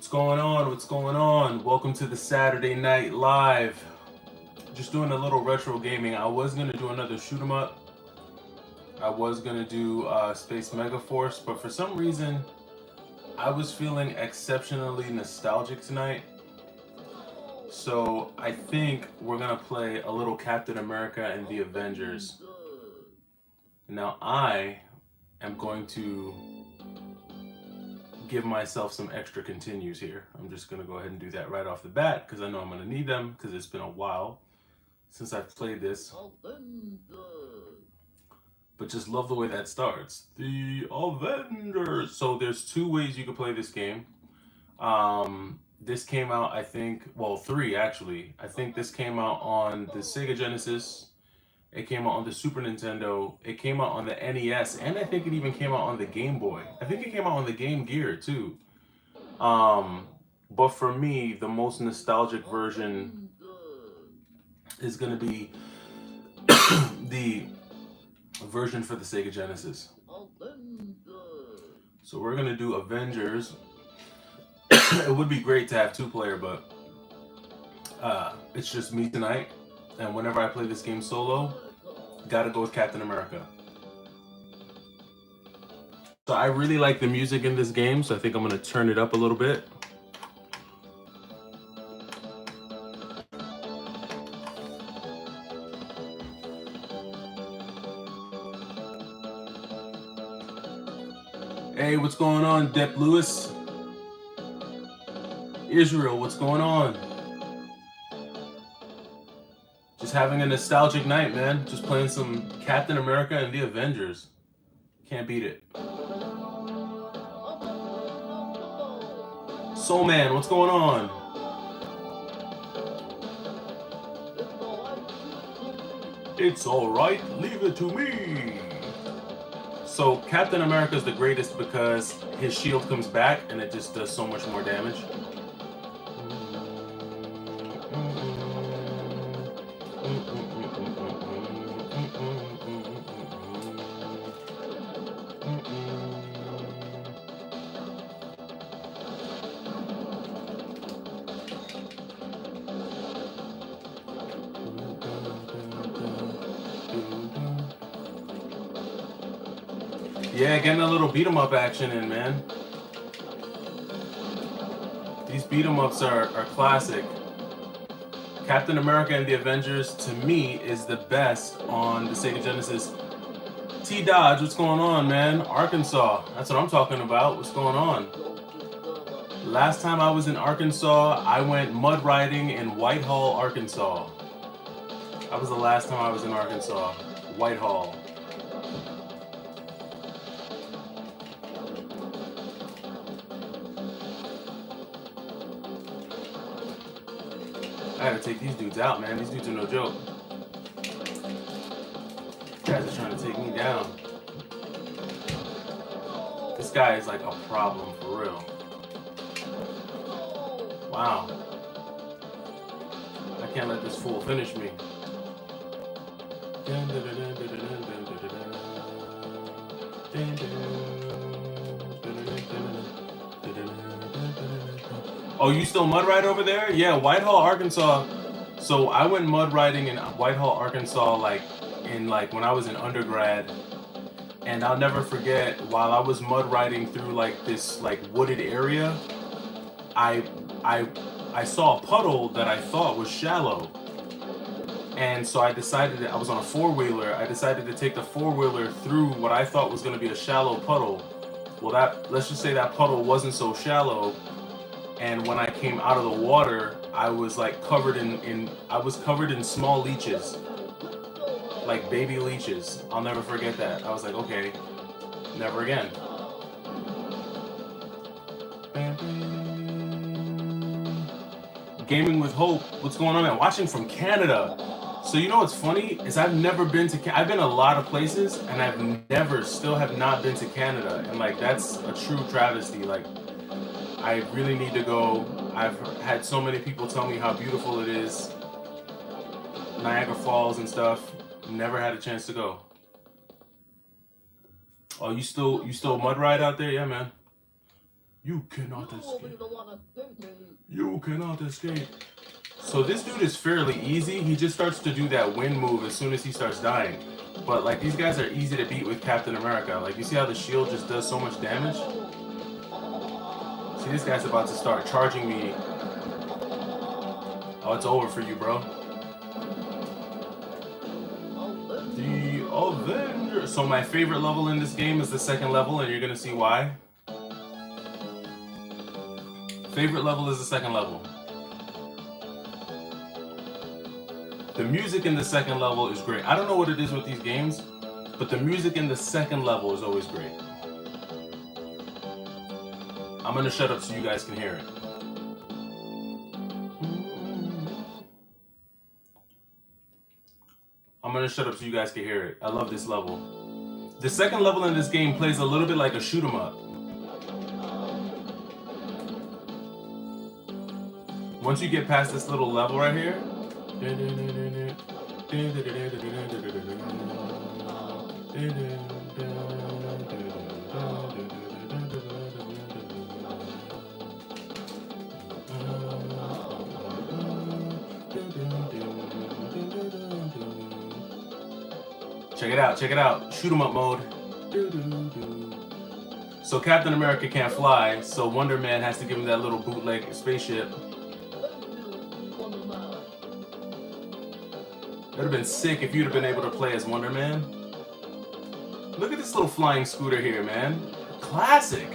What's going on? What's going on? Welcome to the Saturday Night Live. Just doing a little retro gaming. I was gonna do another shoot 'em up. I was gonna do Space Megaforce, but for some reason, I was feeling exceptionally nostalgic tonight. So I think we're gonna play a little Captain America and the Avengers. Now I am going to give myself some extra continues here. I'm just gonna go ahead and do that right off the bat because I know I'm gonna need them because it's been a while since I've played this. But just love the way that starts. The Avengers. So there's two ways you can play this game. This came out, I think, well, three actually. I think this came out on the Sega Genesis. It came out on the Super Nintendo. It came out on the NES, and I think it even came out on the Game Boy. I think it came out on the Game Gear too. But for me, the most nostalgic version is gonna be the version for the Sega Genesis. So we're gonna do Avengers. It would be great to have two-player, but it's just me tonight. And whenever I play this game solo, gotta go with Captain America. So I really like the music in this game, so I think I'm gonna turn it up a little bit. Hey, what's going on, Depp Lewis? Israel, what's going on? Just having a nostalgic night, man. Just playing some Captain America and the Avengers. Can't beat it. Soul Man, what's going on? It's alright, leave it to me. So Captain America is the greatest because his shield comes back and it just does so much more damage. Yeah, getting a little beat 'em up action in, man. These beat 'em ups are classic. Captain America and the Avengers, to me, is the best on the Sega Genesis. T Dodge, what's going on, man? Arkansas, that's what I'm talking about. What's going on? Last time I was in Arkansas, I went mud riding in Whitehall, Arkansas. That was the last time I was in Arkansas. Whitehall. I gotta take these dudes out, man. These dudes are no joke. These guys are trying to take me down. This guy is like a problem for real. Wow. I can't let this fool finish me. Oh, you still mud ride over there? Yeah, Whitehall, Arkansas. So I went mud riding in Whitehall, Arkansas, when I was in undergrad. And I'll never forget, while I was mud riding through this wooded area, I saw a puddle that I thought was shallow. And so I decided I was on a four-wheeler. I decided to take the four-wheeler through what I thought was going to be a shallow puddle. Well, let's just say that puddle wasn't so shallow. And when I came out of the water, I was covered in small leeches, like baby leeches. I'll never forget that. I was like, okay, never again. Gaming with Hope, what's going on, man? Watching from Canada. So you know what's funny is I've never been to I've been a lot of places and still have not been to Canada, and that's a true travesty. I really need to go. I've had so many people tell me how beautiful it is, Niagara Falls and stuff. Never had a chance to go. Oh, you still mud ride out there? Yeah, man. You cannot escape. You cannot escape. So this dude is fairly easy. He just starts to do that wind move as soon as he starts dying. But like these guys are easy to beat with Captain America. Like you see how the shield just does so much damage? See, this guy's about to start charging me. Oh, it's over for you, bro. The Avenger. So my favorite level in this game is the second level, and you're gonna see why. Favorite level is the second level. The music in the second level is great. I don't know what it is with these games, but the music in the second level is always great. I'm gonna shut up so you guys can hear it. I'm gonna shut up so you guys can hear it. I love this level. The second level in this game plays a little bit like a shoot 'em up. Once you get past this little level right here, check it out, shoot 'em up mode. So Captain America can't fly, so Wonder Man has to give him that little bootleg spaceship. It would have been sick if you'd have been able to play as Wonder Man. Look at this little flying scooter here, man. Classic.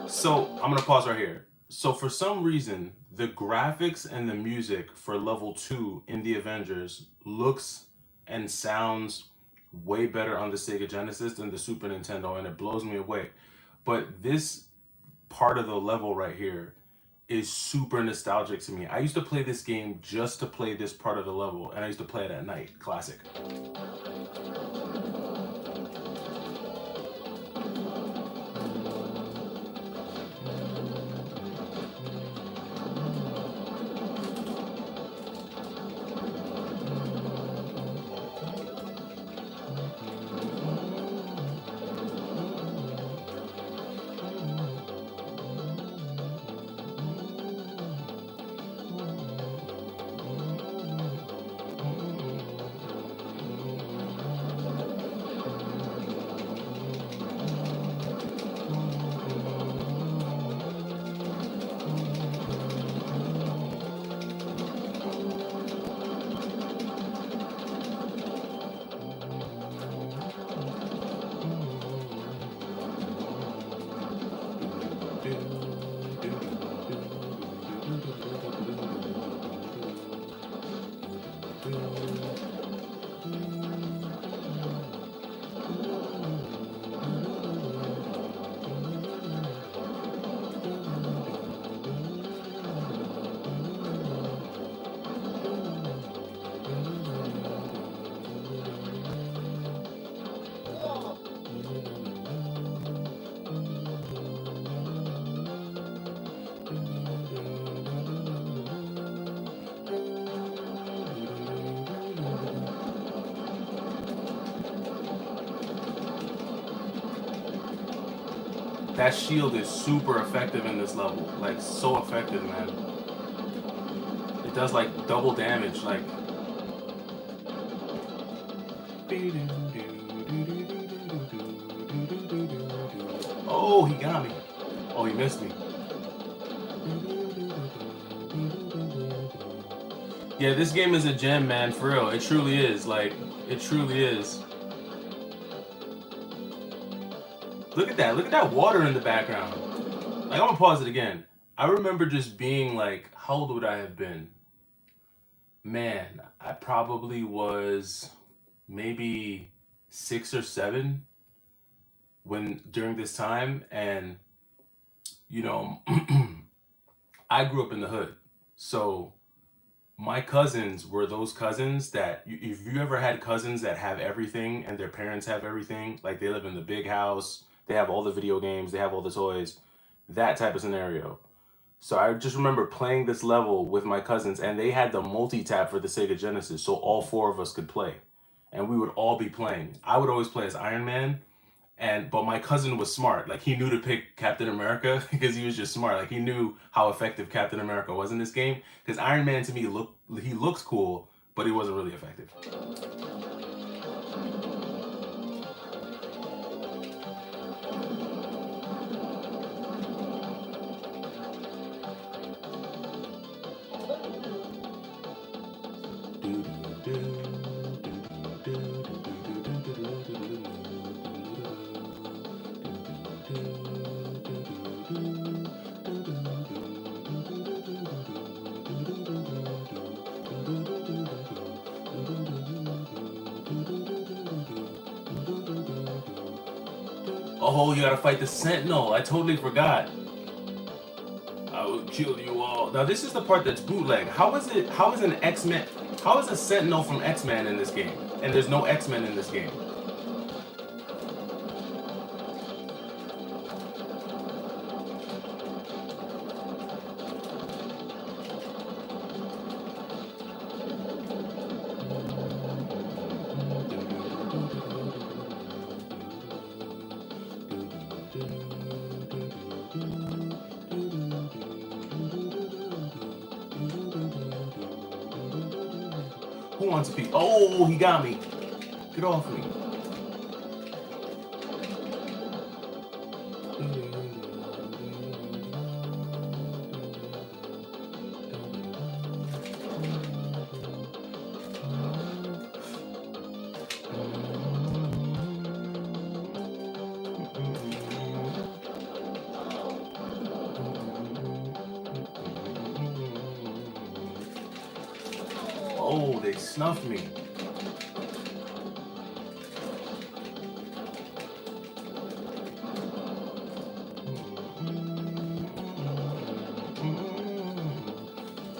So I'm gonna pause right here. So for some reason, the graphics and the music for level 2 in the Avengers looks and sounds way better on the Sega Genesis than the Super Nintendo, and it blows me away. But this part of the level right here is super nostalgic to me. I used to play this game just to play this part of the level, and I used to play it at night. Classic. That shield is super effective in this level. Like, so effective, man. It does, like, double damage, like... Oh, he got me. Oh, he missed me. Yeah, this game is a gem, man, for real. It truly is. Like, it truly is. Look at that. Look at that water in the background. Like, I'm gonna pause it again. I remember just being like, how old would I have been? Man, I probably was maybe 6 or 7 during this time. And, you know, I grew up in the hood. So my cousins were those cousins that, if you ever had cousins that have everything and their parents have everything, like they live in the big house, they have all the video games, they have all the toys, that type of scenario. So I just remember playing this level with my cousins, and they had the multi-tap for the Sega Genesis, so all 4 of us could play. And we would all be playing. I would always play as Iron Man, But my cousin was smart. Like, he knew to pick Captain America because he was just smart. Like, he knew how effective Captain America was in this game. Because Iron Man, to me, he looks cool, but he wasn't really effective. Oh, you gotta fight the Sentinel. I totally forgot. I will kill you all. Now this is the part that's bootleg. How is an X-Men? How is a Sentinel from X-Men in this game? And there's no X-Men in this game. Who wants a piece? Oh, he got me. Get off me. Oh, they snuffed me.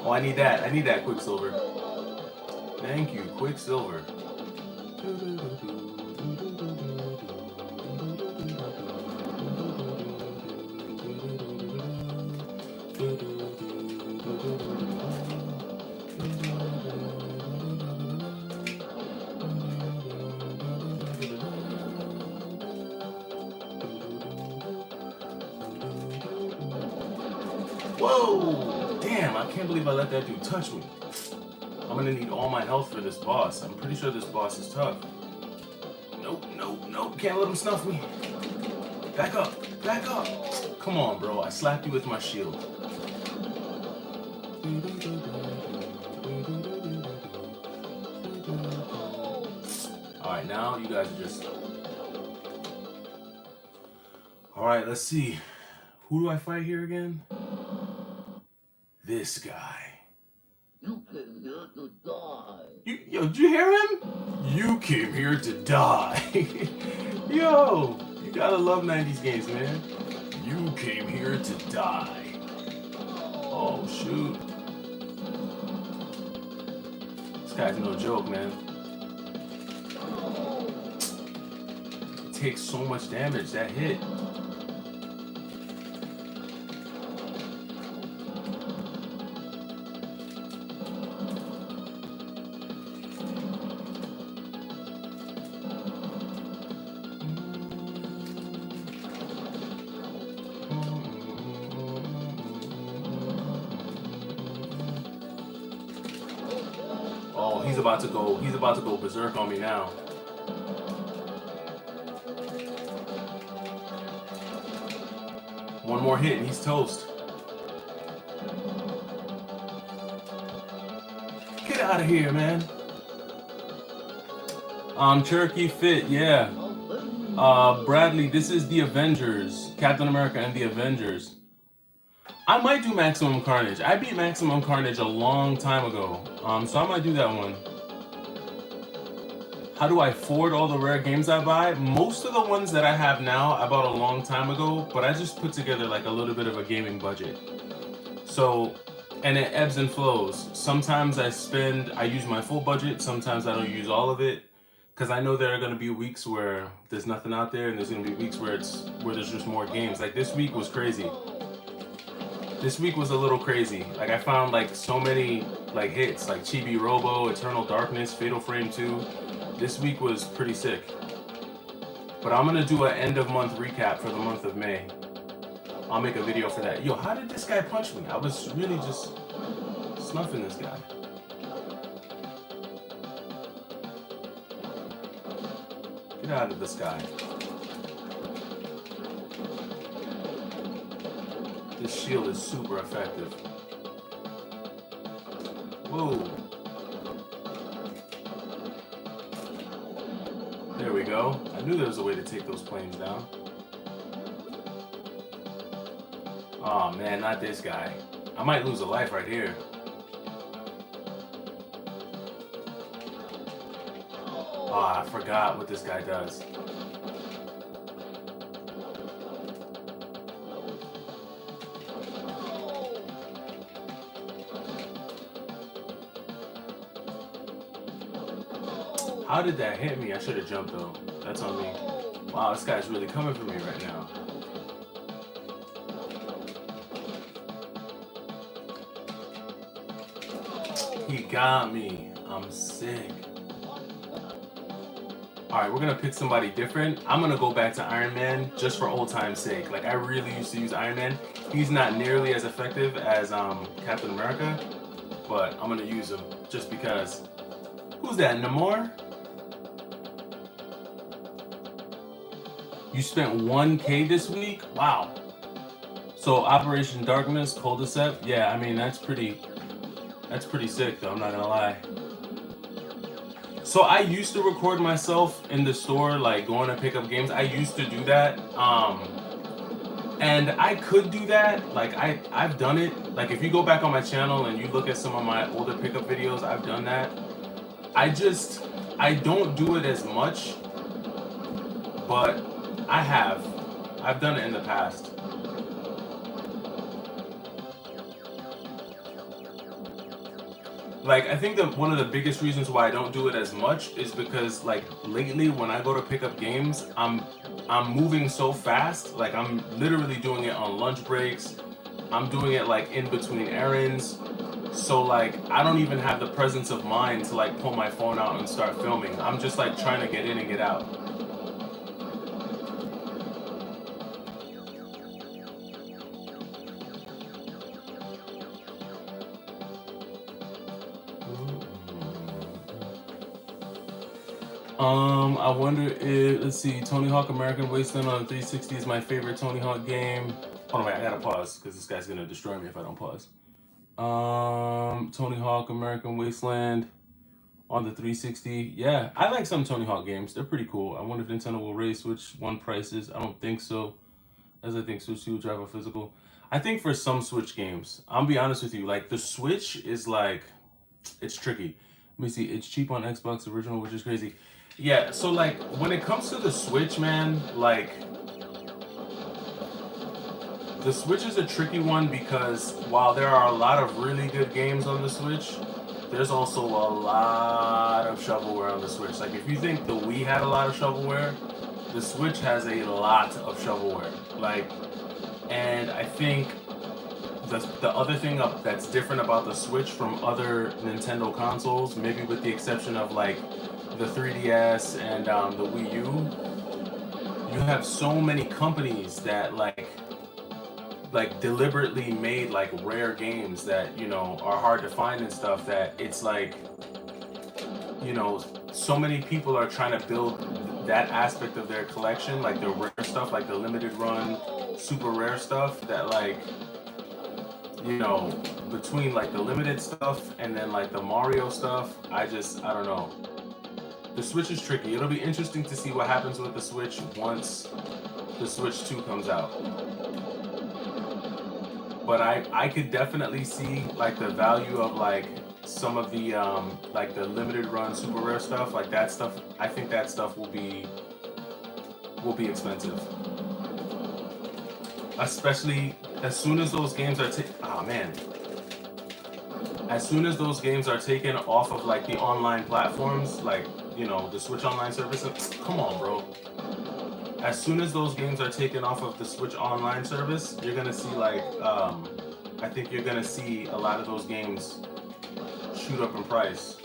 Oh, I need that. I need that Quicksilver. Thank you, Quicksilver. Whoa! Damn, I can't believe I let that dude touch me. I'm gonna need all my health for this boss. I'm pretty sure this boss is tough. Nope, nope, nope. Can't let him snuff me. Back up, back up. Come on, bro. I slapped you with my shield. Alright, now you guys are just... Alright, let's see. Who do I fight here again? This guy. You came here to die. Yo, did you hear him? You came here to die. Yo, you gotta love 90s games, man. You came here to die. Oh, shoot. This guy's no joke, man. It takes so much damage, that hit. Oh, he's about to go berserk on me now. One more hit and he's toast. Get out of here, man. Cherokee Fit, yeah. Bradley, this is the Avengers. Captain America and the Avengers. I might do Maximum Carnage. I beat Maximum Carnage a long time ago. So I might do that one. How do I afford all the rare games I buy? Most of the ones that I have now, I bought a long time ago, but I just put together like a little bit of a gaming budget. So, and it ebbs and flows. Sometimes I use my full budget. Sometimes I don't use all of it. Because I know there are going to be weeks where there's nothing out there, and there's going to be weeks where there's just more games. Like this week was crazy. This week was a little crazy. Like I found like so many like hits, like Chibi Robo, Eternal Darkness, Fatal Frame 2. This week was pretty sick. But I'm gonna do an end of month recap for the month of May. I'll make a video for that. Yo, how did this guy punch me? I was really just snuffing this guy. Get out of the sky. This shield is super effective. Whoa. There we go. I knew there was a way to take those planes down. Oh man, not this guy. I might lose a life right here. Oh, I forgot what this guy does. How did that hit me? I should have jumped though. That's on me. Wow, this guy's really coming for me right now. He got me. I'm sick. Alright, we're gonna pick somebody different. I'm gonna go back to Iron Man just for old time's sake. Like, I really used to use Iron Man. He's not nearly as effective as Captain America, but I'm gonna use him just because. Who's that, Namor? You spent 1K this week? Wow. So Operation Darkness, Cul-de-sac. Yeah, I mean, that's pretty sick though, I'm not gonna lie. So I used to record myself in the store, like going to pick up games. I used to do that. And I could do that. Like I've done it. Like if you go back on my channel and you look at some of my older pickup videos, I've done that. I don't do it as much, but I've done it in the past. Like, I think that one of the biggest reasons why I don't do it as much is because, like, lately when I go to pick up games, I'm moving so fast. Like, I'm literally doing it on lunch breaks. I'm doing it, like, in between errands. So, like, I don't even have the presence of mind to, like, pull my phone out and start filming. I'm just, like, trying to get in and get out. I wonder if, let's see, Tony Hawk American Wasteland on 360 is my favorite Tony Hawk game. Oh no, wait, I gotta pause because this guy's gonna destroy me if I don't pause. Tony Hawk American Wasteland on the 360. Yeah, I like some Tony Hawk games. They're pretty cool. I wonder if Nintendo will raise Switch 1 prices. I don't think so, as I think Switch 2 will drive a physical. I think for some Switch games, I'll be honest with you, like the Switch is like, it's tricky. Let me see, it's cheap on Xbox Original, which is crazy. Yeah, so like when it comes to the Switch, man, like the Switch is a tricky one because while there are a lot of really good games on the Switch, there's also a lot of shovelware on the Switch. Like if you think the Wii had a lot of shovelware, the Switch has a lot of shovelware. Like, and I think the other thing that's different about the Switch from other Nintendo consoles, maybe with the exception of like the 3DS and the Wii U, you have so many companies that like deliberately made like rare games that, you know, are hard to find and stuff, that it's like, you know, so many people are trying to build that aspect of their collection, like the rare stuff, like the limited run, super rare stuff, that like, you know, between like the limited stuff and then like the Mario stuff, I don't know. The Switch is tricky. It'll be interesting to see what happens with the Switch once the Switch 2 comes out. But I could definitely see like the value of like some of the like the limited run super rare stuff, like that stuff. I think that stuff will be expensive, especially as soon as those games are as soon as those games are taken off of like the online platforms, like, you know, the Switch Online service. Come on, bro. As soon as those games are taken off of the Switch Online service, you're gonna see like, I think you're gonna see a lot of those games shoot up in price.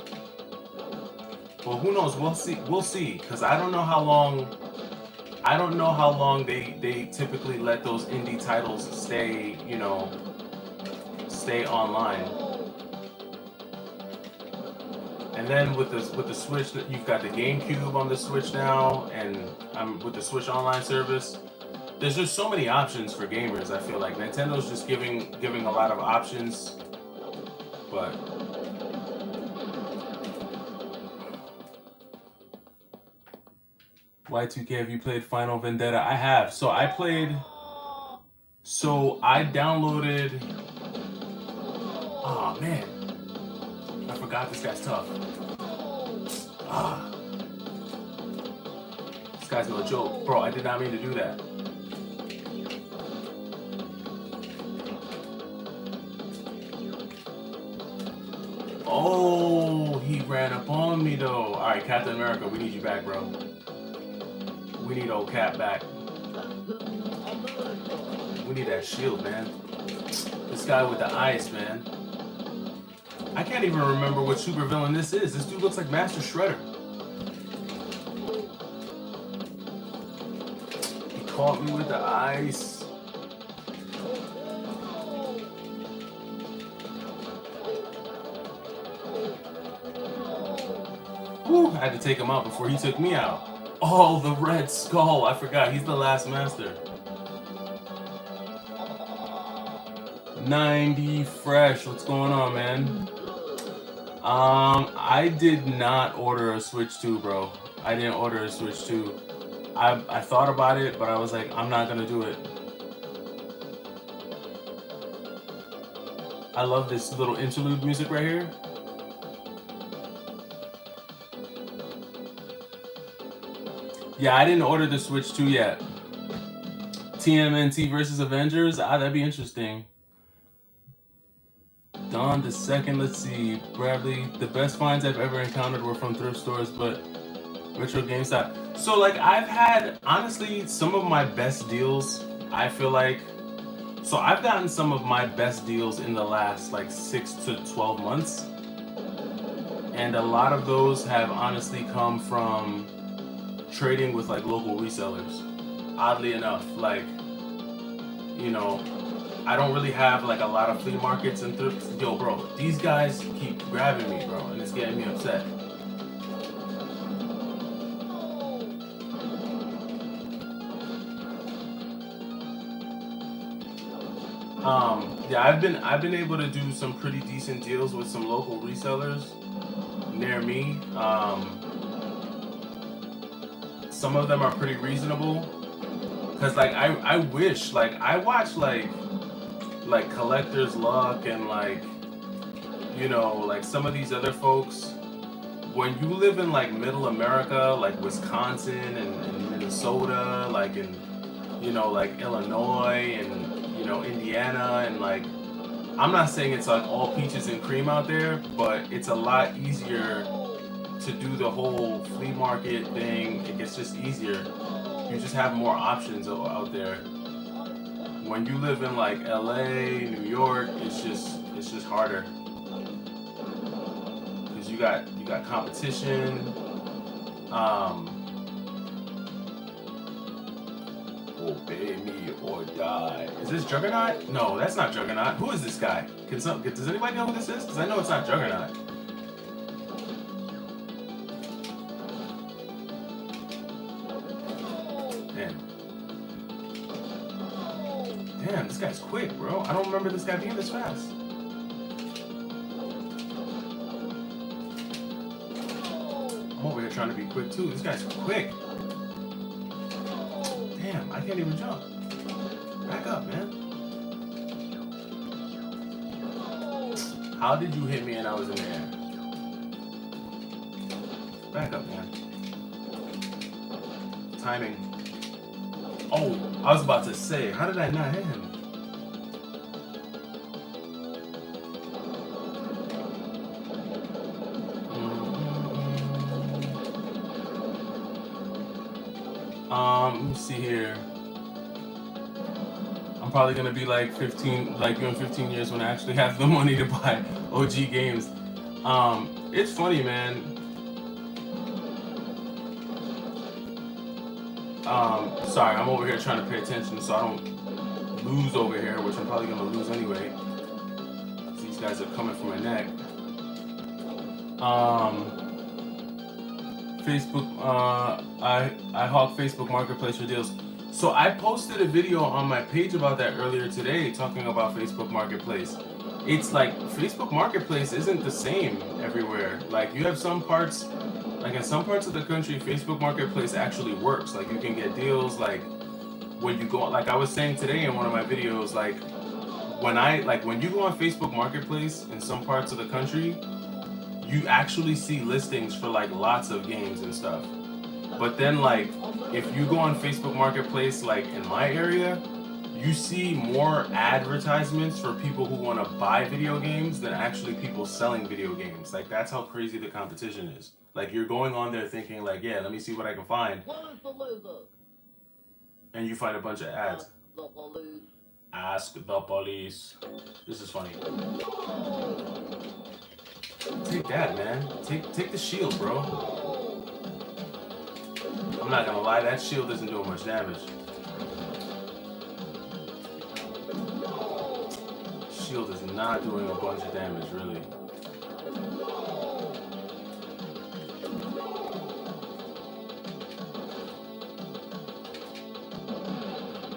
Well, who knows? We'll see. We'll see, because I don't know how long I don't know how long they typically let those indie titles stay, you know, stay online. And then with the Switch, you've got the GameCube on the Switch now, and with the Switch Online service. There's just so many options for gamers. I feel like Nintendo's just giving a lot of options, but Y2K, have you played Final Vendetta? I have. So I downloaded. Oh man, I forgot this guy's tough. Ah, this guy's no joke, bro. I did not mean to do that. Oh, he ran up on me though. All right, Captain America, we need you back, bro. We need old Cap back. We need that shield, man. This guy with the ice, man. I can't even remember what supervillain this is. This dude looks like Master Shredder. He caught me with the ice. Whew, I had to take him out before he took me out. Oh, the Red Skull. I forgot. He's the last master. 90 fresh. What's going on, man? I did not order a Switch 2, bro. I didn't order a Switch 2. I thought about it, but I was like, I'm not gonna do it. I love this little interlude music right here. Yeah, I didn't order the Switch 2 yet. TMNT versus Avengers? That'd be interesting. Dawn the second, let's see. Bradley, the best finds I've ever encountered were from thrift stores, but retro GameStop. So like I've had, honestly, some of my best deals, I feel like. So I've gotten some of my best deals in the last like 6 to 12 months. And a lot of those have honestly come from trading with like local resellers. Oddly enough, like, you know, I don't really have like a lot of flea markets and thrifts. Yo, bro, these guys keep grabbing me, bro, and it's getting me upset. Yeah, I've been able to do some pretty decent deals with some local resellers near me. Some of them are pretty reasonable. Cause like I wish, like I watch like Collector's Luck and like, you know, like some of these other folks. When you live in like middle America, like Wisconsin and Minnesota, like in, you know, like Illinois and, you know, Indiana, and like, I'm not saying it's like all peaches and cream out there, but it's a lot easier to do the whole flea market thing. It's just easier. You just have more options out there. When you live in like LA, New York, it's just harder. Cause you got competition. Obey me or die. Is this Juggernaut? No, that's not Juggernaut. Who is this guy? Does anybody know who this is? Because I know it's not Juggernaut. Damn, this guy's quick, bro. I don't remember this guy being this fast. I'm over here trying to be quick too. This guy's quick. Damn, I can't even jump. Back up, man. How did you hit me and I was in the air? Back up, man. Timing. Oh, I was about to say, how did I not hit him? Let me see here. I'm probably gonna be like 15, like in 15 years when I actually have the money to buy OG games. It's funny, man. Sorry, I'm over here trying to pay attention so I don't lose over here, which I'm probably gonna lose anyway. These guys are coming for my neck. Facebook, I hawk Facebook Marketplace for deals. So I posted a video on my page about that earlier today, talking about Facebook Marketplace. It's like Facebook Marketplace isn't the same everywhere. Like you have some parts, like in some parts of the country, Facebook Marketplace actually works. Like you can get deals. Like when you go, like I was saying today in one of my videos, like when you go on Facebook Marketplace in some parts of the country, you actually see listings for like lots of games and stuff. But then like if you go on Facebook Marketplace, like in my area, you see more advertisements for people who want to buy video games than actually people selling video games. Like that's how crazy the competition is. Like you're going on there thinking like, yeah, let me see what I can find, and you find a bunch of ads. Ask the police. This is funny. Take that, man. Take the shield, bro. I'm not gonna lie, that shield isn't doing much damage. Shield is not doing a bunch of damage, really.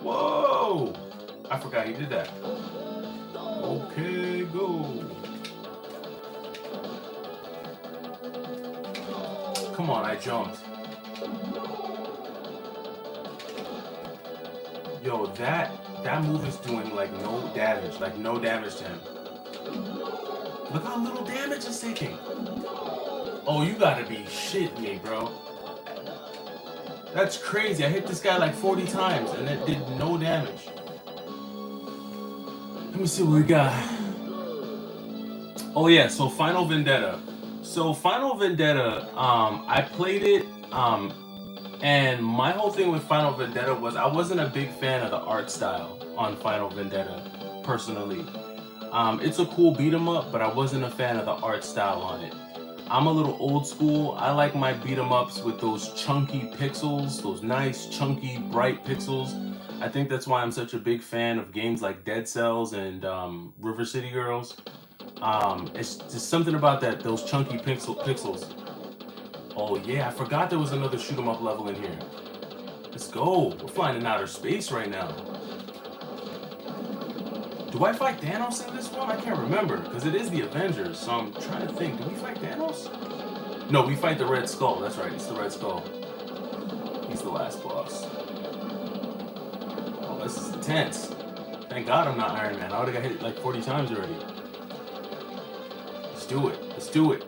Whoa! I forgot he did that. Okay, go. Come on, I jumped. Yo, that move is doing like no damage to him. Look how little damage it's taking. Oh, you gotta be shitting me, bro. That's crazy. I hit this guy like 40 times and it did no damage. Let me see what we got. Oh yeah, so Final Vendetta. So Final Vendetta, I played it, and my whole thing with Final Vendetta was I wasn't a big fan of the art style on Final Vendetta, personally. It's a cool beat 'em up, but I wasn't a fan of the art style on it. I'm a little old school. I like my beat 'em ups with those chunky pixels, those nice, chunky, bright pixels. I think that's why I'm such a big fan of games like Dead Cells and River City Girls. It's just something about those chunky pixels. Oh yeah, I forgot there was another shoot 'em up level in here. Let's go. We're flying in outer space right now. Do I fight Thanos in this one? I can't remember, because it is the Avengers, so I'm trying to think. Do we fight Thanos? No, we fight the Red Skull. That's right, it's the Red Skull. He's the last boss. Oh, this is intense. Thank God I'm not Iron Man. I would've got hit like 40 times already. Let's do it. Let's do it.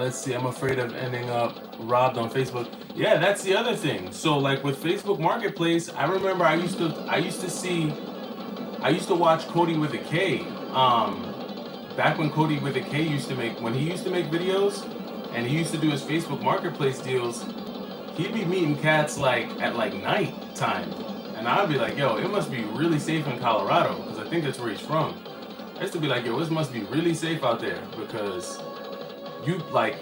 Let's see. I'm afraid of ending up robbed on Facebook. Yeah, that's the other thing. So like with Facebook Marketplace, I remember I used to watch Cody with a K. Back when Cody with a K used to make videos, and he used to do his Facebook Marketplace deals, he'd be meeting cats like at like night time, and I'd be like, yo, it must be really safe in Colorado, because I think that's where he's from. I used to be like, yo, this must be really safe out there, because you like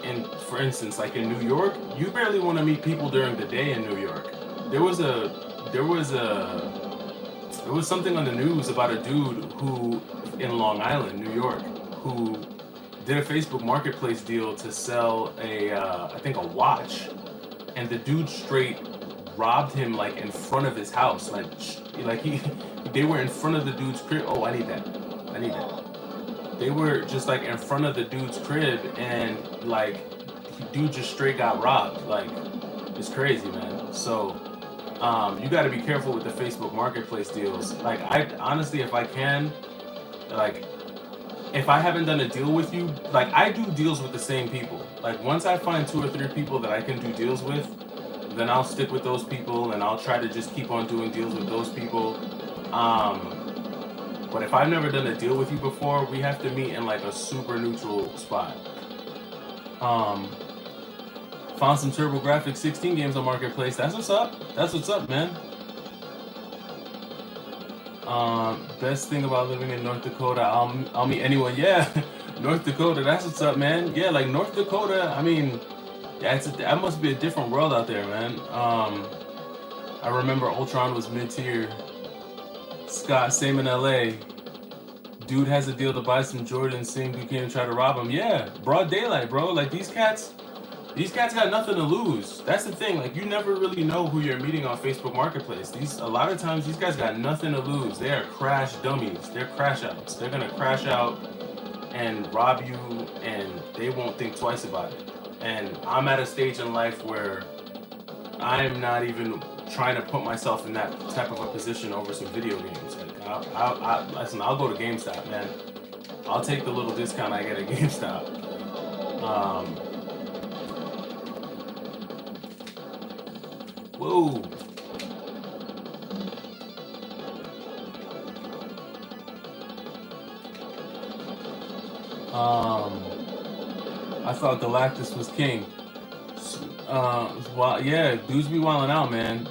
for instance, like in New York, you barely want to meet people during the day in New York. There was something on the news about a dude who in Long Island, New York, who did a Facebook Marketplace deal to sell I think a watch, and the dude straight robbed him like in front of his house, like they were in front of the dude's crib. Oh, I need that. They were just like in front of the dude's crib, and like dude just straight got robbed. Like it's crazy, man. So you got to be careful with the Facebook Marketplace deals. Like I honestly, if I can, like if I haven't done a deal with you, like I do deals with the same people. Like once I find 2 or 3 people that I can do deals with, then I'll stick with those people, and I'll try to just keep on doing deals with those people. But if I've never done a deal with you before, we have to meet in like a super neutral spot. Found some TurboGrafx 16 games on Marketplace. That's what's up. That's what's up, man. Best thing about living in North Dakota, I'll meet anyone. Yeah, North Dakota. That's what's up, man. Yeah, like North Dakota. I mean, Yeah, that must be a different world out there, man. I remember Ultron was mid-tier. Scott, same in LA. Dude has a deal to buy some Jordans, seeing dude came and try to rob him. Yeah, broad daylight, bro. Like these cats got nothing to lose. That's the thing. Like you never really know who you're meeting on Facebook Marketplace. A lot of times these guys got nothing to lose. They are crash dummies. They're crash outs. They're gonna crash out and rob you, and they won't think twice about it. And I'm at a stage in life where I'm not even trying to put myself in that type of a position over some video games. Like, listen, I'll go to GameStop, man. I'll take the little discount I get at GameStop. Whoa. I thought Galactus was king. Well, yeah, dudes be wilding out, man.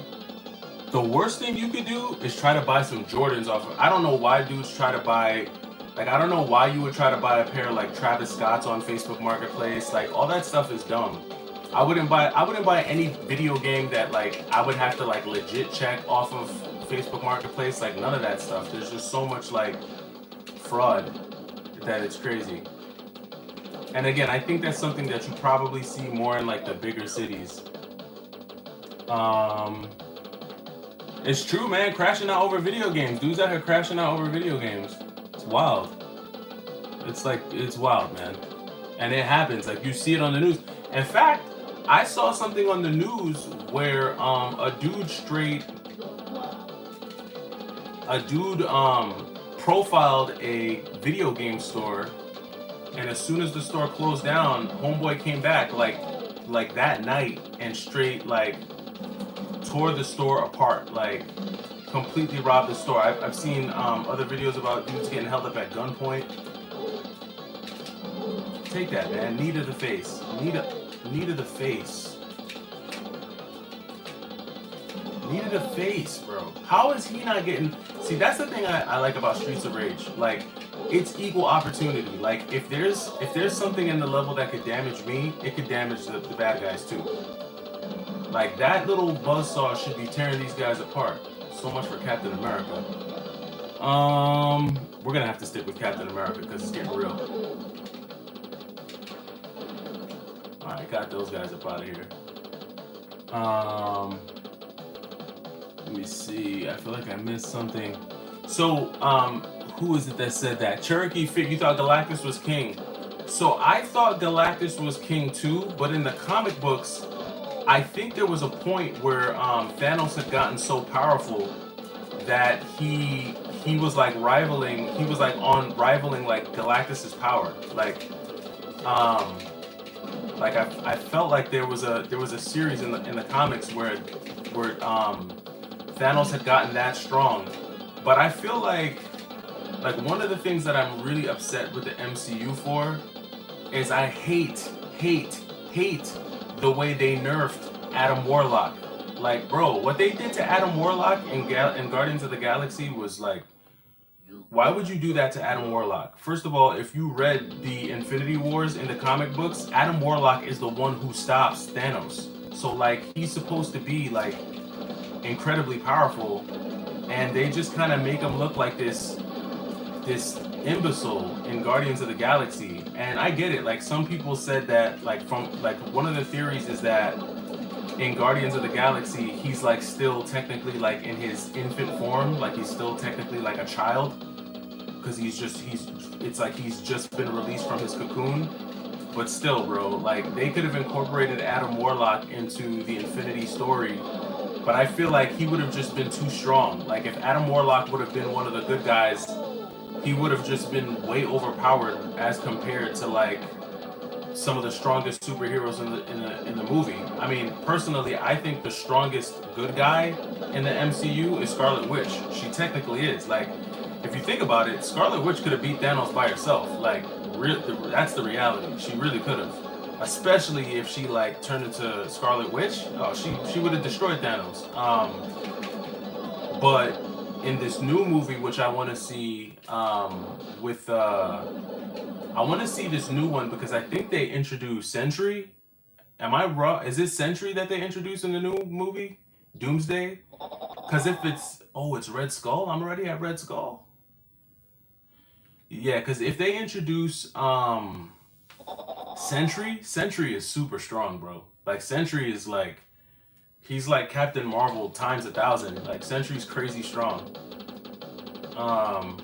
The worst thing you could do is try to buy some Jordans off of. I don't know why dudes try to buy. Like, I don't know why you would try to buy a pair like Travis Scott's on Facebook Marketplace. Like, all that stuff is dumb. I wouldn't buy any video game that like I would have to like legit check off of Facebook Marketplace. Like, none of that stuff. There's just so much like fraud that it's crazy. And again, I think that's something that you probably see more in like the bigger cities. It's true, man. Crashing out over video games. Dudes out here crashing out over video games. It's wild. It's wild, man. And it happens. Like, you see it on the news. In fact, I saw something on the news where a dude profiled a video game store, and as soon as the store closed down, homeboy came back like that night and straight like tore the store apart, like completely robbed the store. I've seen other videos about dudes getting held up at gunpoint. Take that, man. Knee to the face. Knee to the face. Knee to the face, bro. How is he not getting... See, that's the thing I like about Streets of Rage. Like, it's equal opportunity. Like, if there's something in the level that could damage me, it could damage the bad guys too. Like, that little buzzsaw should be tearing these guys apart. So much for Captain America. We're gonna have to stick with Captain America because it's getting real. Alright, got those guys up out of here. Let me see. I feel like I missed something. So, who is it that said that? Cherokee Fit, you thought Galactus was king. So I thought Galactus was king too, but in the comic books, I think there was a point where Thanos had gotten so powerful that he was like rivaling like Galactus's power. I felt like there was a series in the comics where Thanos had gotten that strong. But I feel like one of the things that I'm really upset with the MCU for is I hate the way they nerfed Adam Warlock. Like, bro, what they did to Adam Warlock in Guardians of the Galaxy was like, why would you do that to Adam Warlock? First of all, if you read the Infinity Wars in the comic books, Adam Warlock is the one who stops Thanos. So like, he's supposed to be like incredibly powerful, and they just kind of make him look like this imbecile in Guardians of the Galaxy. And I get it. Like, some people said that one of the theories is that in Guardians of the Galaxy, he's like still technically like in his infant form, like he's still technically like a child, because it's like he's just been released from his cocoon. But still, bro, like, they could have incorporated Adam Warlock into the Infinity story, but I feel like he would have just been too strong. Like, if Adam Warlock would have been one of the good guys, he would have just been way overpowered as compared to like some of the strongest superheroes in the movie. I mean, personally, I think the strongest good guy in the MCU is Scarlet Witch. She technically is. Like, if you think about it, Scarlet Witch could have beat Thanos by herself. Like, that's the reality. She really could have. Especially if she like turned into Scarlet Witch. Oh, she would have destroyed Thanos. But in this new movie, which I want to see, I want to see this new one because I think they introduced Sentry, Am I wrong? Is it Sentry that they introduced in the new movie, Doomsday? Because if it's it's Red Skull. I'm already at Red Skull. Yeah, because if they introduce Sentry, Sentry is super strong, bro. Like Sentry is like he's like Captain Marvel times 1,000. Like Sentry's crazy strong. Um,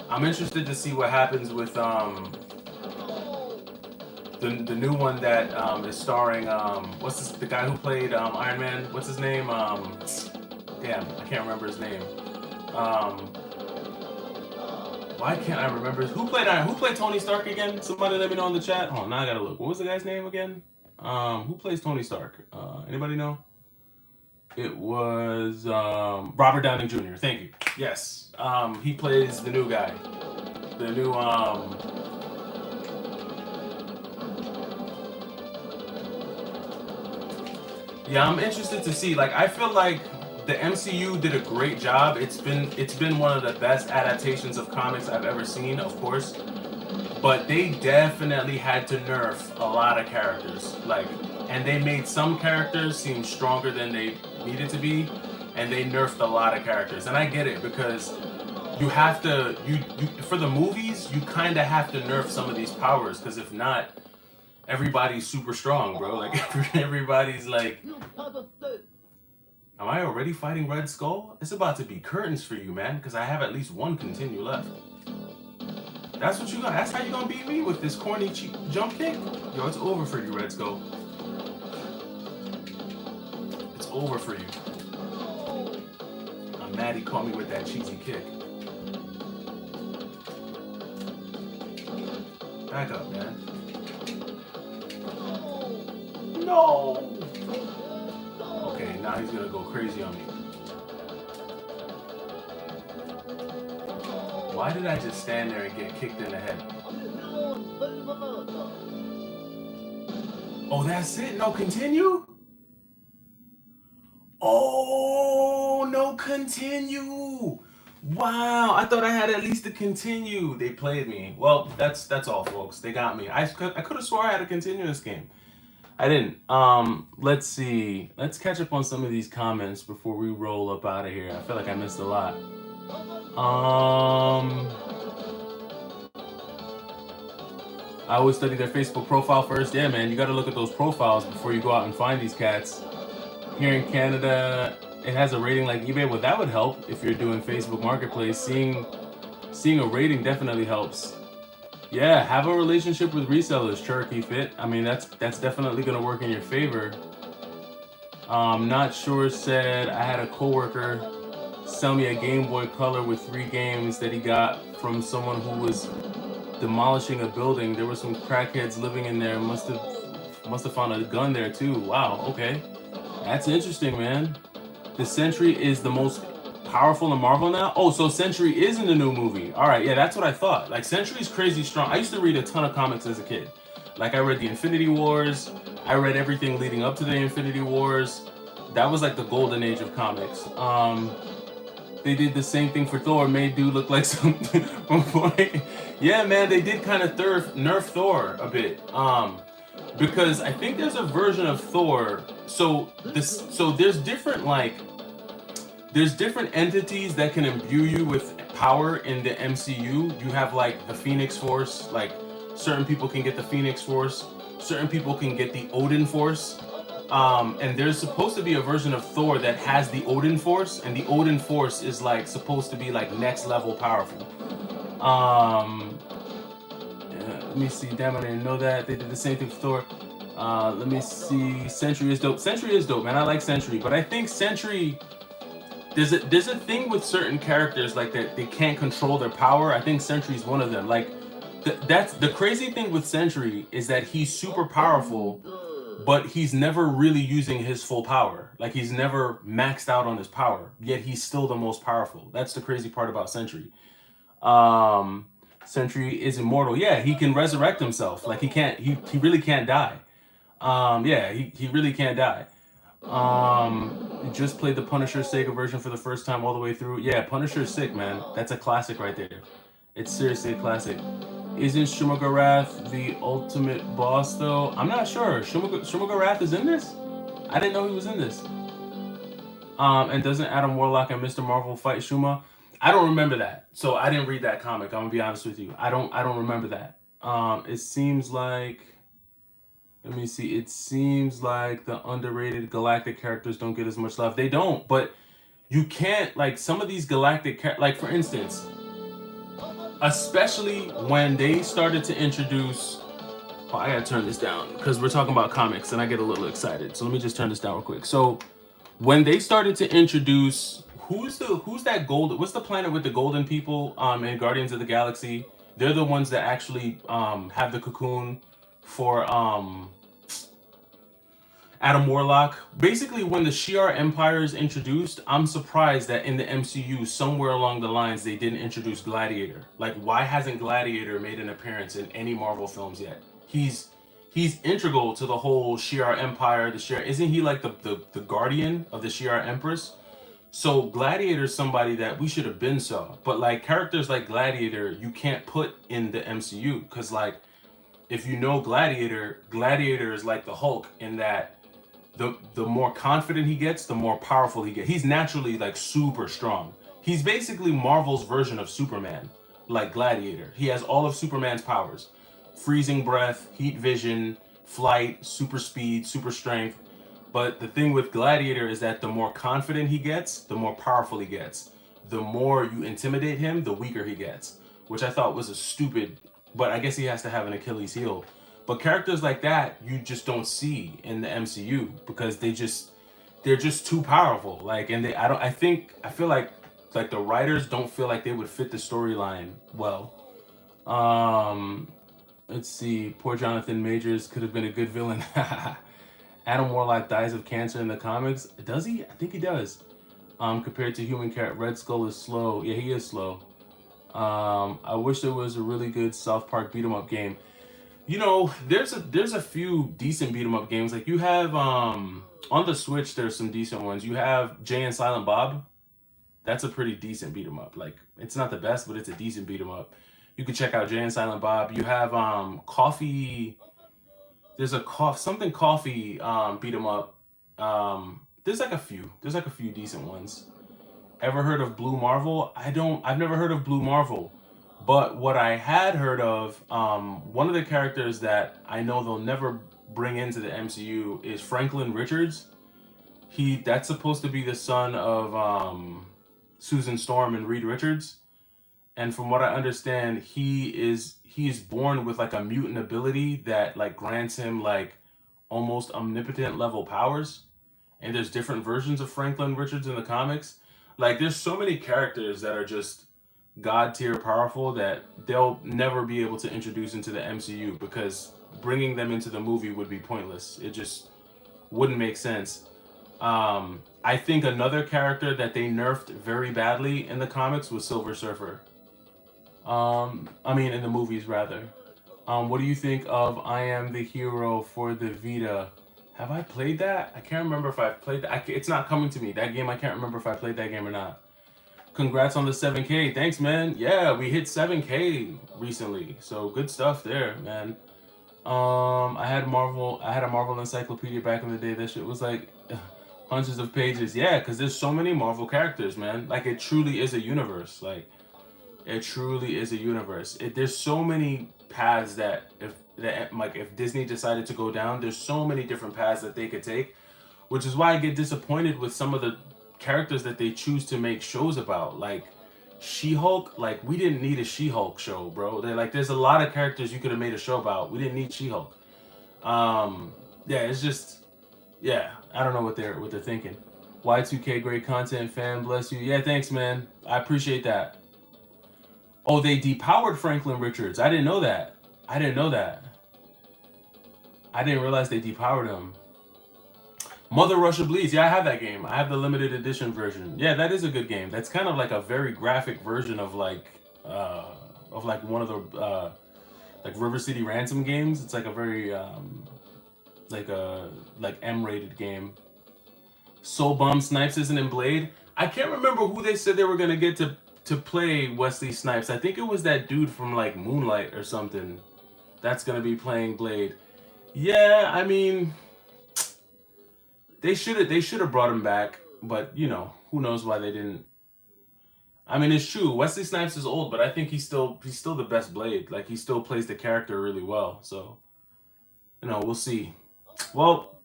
I'm interested to see what happens with the new one that is starring the guy who played Iron Man? What's his name? Damn, I can't remember his name. Um, why can't I remember who played Tony Stark again? Somebody let me know in the chat. Oh, now I gotta look. What was the guy's name again? Who plays Tony Stark? Anybody know? It was Robert Downey Jr. Thank you. Yes, he plays the new guy. The new Yeah, I'm interested to see. Like, I feel like the MCU did a great job. It's been one of the best adaptations of comics I've ever seen, of course. But they definitely had to nerf a lot of characters. Like, and they made some characters seem stronger than they needed to be, and they nerfed a lot of characters. And I get it because you have to you for the movies, you kind of have to nerf some of these powers because if not, everybody's super strong, bro. Like everybody's like, am I already fighting Red Skull? It's about to be curtains for you, man, because I have at least one continue left. That's what you got. That's how you gonna beat me with this corny cheap jump kick? Yo, it's over for you, Red Skull. It's over for you. I'm mad he caught me with that cheesy kick. Back up, man. No! Okay, now he's gonna go crazy on me. Why did I just stand there and get kicked in the head? Oh, that's it? No continue? Oh, no continue! Wow, I thought I had at least a continue. They played me. Well, that's all, folks. They got me. I could have swore I had a continue in this game. I didn't. Let's see. Let's catch up on some of these comments before we roll up out of here. I feel like I missed a lot. I always study their Facebook profile first. Yeah, man, you got to look at those profiles before you go out and find these cats. Here in Canada, it has a rating like eBay. Well, that would help if you're doing Facebook Marketplace. Seeing a rating definitely helps. Yeah, have a relationship with resellers, Cherokee Fit. I mean, that's definitely gonna work in your favor. Not sure said I had a coworker sell me a Game Boy Color with 3 games that he got from someone who was demolishing a building. There were some crackheads living in there. Must have found a gun there too. Wow. Okay, that's interesting, man. The Sentry is the most powerful in Marvel now? Oh, so Sentry is in the new movie. All right, yeah, that's what I thought. Like, Sentry's crazy strong. I used to read a ton of comics as a kid. Like, I read the Infinity Wars. I read everything leading up to the Infinity Wars. That was like the golden age of comics. They did the same thing for Thor. Made dude look like something. Yeah, man, they did kind of nerf Thor a bit. Because I think there's a version of Thor. So there's different there's different entities that can imbue you with power in the MCU. You have like the Phoenix Force, like certain people can get the Phoenix Force, certain people can get the Odin Force. And there's supposed to be a version of Thor that has the Odin Force, and the Odin Force is like supposed to be like next level powerful. Let me see, damn, I didn't know that. They did the same thing for Thor. Let me see, Sentry is dope. Sentry is dope, man. I like Sentry, but I think Sentry, there's a thing with certain characters like that they can't control their power. I think Sentry's one of them. Like that's the crazy thing with Sentry is that he's super powerful, but he's never really using his full power. Like he's never maxed out on his power, yet he's still the most powerful. That's the crazy part about Sentry. Sentry is immortal. Yeah, he can resurrect himself. Like he really can't die. Yeah, he really can't die. Just played the Punisher Sega version for the first time all the way through. Yeah, Punisher's sick, man. That's a classic right there. It's seriously a classic. Isn't Shumagarath the ultimate boss though? I'm not sure. Shumagarath is in this? I didn't know he was in this. And doesn't Adam Warlock and Mr. Marvel fight Shuma? I don't remember that. So I didn't read that comic. I'm gonna be honest with you. I don't remember that. It seems like, let me see. It seems like the underrated galactic characters don't get as much love. They don't, but you can't, like, some of these galactic like, for instance, especially when they started to introduce, oh, I gotta turn this down because we're talking about comics and I get a little excited. So let me just turn this down real quick. So when they started to introduce, who's that gold, what's the planet with the golden people in Guardians of the Galaxy? They're the ones that actually have the cocoon for Adam Warlock. Basically, when the Shi'ar Empire is introduced, I'm surprised that in the MCU, somewhere along the lines, they didn't introduce Gladiator. Like, why hasn't Gladiator made an appearance in any Marvel films yet? He's integral to the whole Shi'ar Empire. The Shi'ar, isn't he like the guardian of the Shi'ar Empress? So Gladiator is somebody that we should have been saw. But like characters like Gladiator, you can't put in the MCU because, like, if you know Gladiator, Gladiator is like the Hulk in that the more confident he gets, the more powerful he gets. He's naturally like super strong. He's basically Marvel's version of Superman, like Gladiator. He has all of Superman's powers: freezing breath, heat vision, flight, super speed, super strength. But the thing with Gladiator is that the more confident he gets, the more powerful he gets. The more you intimidate him, the weaker he gets, which I thought was a stupid, but I guess he has to have an Achilles heel. But characters like that you just don't see in the MCU because they're just too powerful. Like, and I feel like the writers don't feel like they would fit the storyline well. Let's see. Poor Jonathan Majors could have been a good villain. Adam Warlock dies of cancer in the comics. Does he? I think he does. Compared to Human Cat, Red Skull is slow. Yeah, he is slow. I wish there was a really good South Park beat 'em up game. You know, there's a few decent beat 'em up games. Like, you have on the Switch, there's some decent ones. You have Jay and Silent Bob. That's a pretty decent beat 'em up. Like, it's not the best, but it's a decent beat 'em up. You can check out Jay and Silent Bob. You have Coffee. There's a coffee beat 'em up. There's like a few. There's like a few decent ones. Ever heard of Blue Marvel? I've never heard of Blue Marvel. But what I had heard of, one of the characters that I know they'll never bring into the MCU is Franklin Richards. That's supposed to be the son of Susan Storm and Reed Richards. And from what I understand, he is born with like a mutant ability that like grants him like almost omnipotent level powers. And there's different versions of Franklin Richards in the comics. Like, there's so many characters that are just god tier powerful that they'll never be able to introduce into the MCU because bringing them into the movie would be pointless. It just wouldn't make sense. I think another character that they nerfed very badly in the comics was Silver Surfer. I mean, in the movies rather. What do you think of I Am the Hero for the Vita? Have I played that? I can't remember if I've played that. It's not coming to me. That game, I can't remember if I played that game or not. Congrats on the 7K. Thanks, man. Yeah, we hit 7K recently. So good stuff there, man. I had a Marvel encyclopedia back in the day. That shit was like hundreds of pages. Yeah, because there's so many Marvel characters, man. Like, it truly is a universe. Like, it truly is a universe. There's so many paths that if Disney decided to go down, there's so many different paths that they could take, which is why I get disappointed with some of the characters that they choose to make shows about. Like She-Hulk, like, we didn't need a She-Hulk show, bro. There's a lot of characters you could have made a show about. We didn't need She-Hulk. Yeah, it's just, yeah, I don't know what they're thinking. Y2K, great content, fan, bless you. Yeah, thanks, man. I appreciate that. Oh, they depowered Franklin Richards. I didn't know that. I didn't realize they depowered him. Mother Russia Bleeds. Yeah, I have that game. I have the limited edition version. Yeah, that is a good game. That's kind of like a very graphic version of like one of the like River City Ransom games. It's like a very like M-rated game. Soul Bomb Snipes isn't in Blade. I can't remember who they said they were gonna get to to play Wesley Snipes. I think it was that dude from like Moonlight or something that's gonna be playing Blade. Yeah, I mean, they should have brought him back, but you know, who knows why they didn't. I mean, it's true. Wesley Snipes is old, but I think he's still the best Blade. Like he still plays the character really well. So you know, we'll see. Well,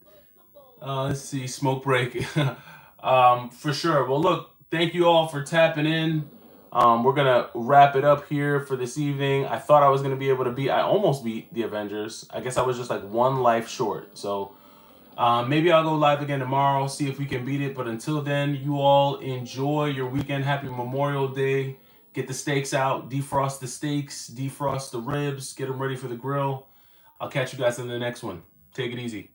let's see, smoke break. For sure. Well, look, thank you all for tapping in. We're gonna wrap it up here for this evening. I thought I was gonna be able to beat. I almost beat the Avengers. I guess I was just like one life short. So maybe I'll go live again tomorrow, see if we can beat it. But until then, you all enjoy your weekend. Happy Memorial Day. Get the steaks out, defrost the steaks, defrost the ribs, get them ready for the grill. I'll catch you guys in the next one. Take it easy.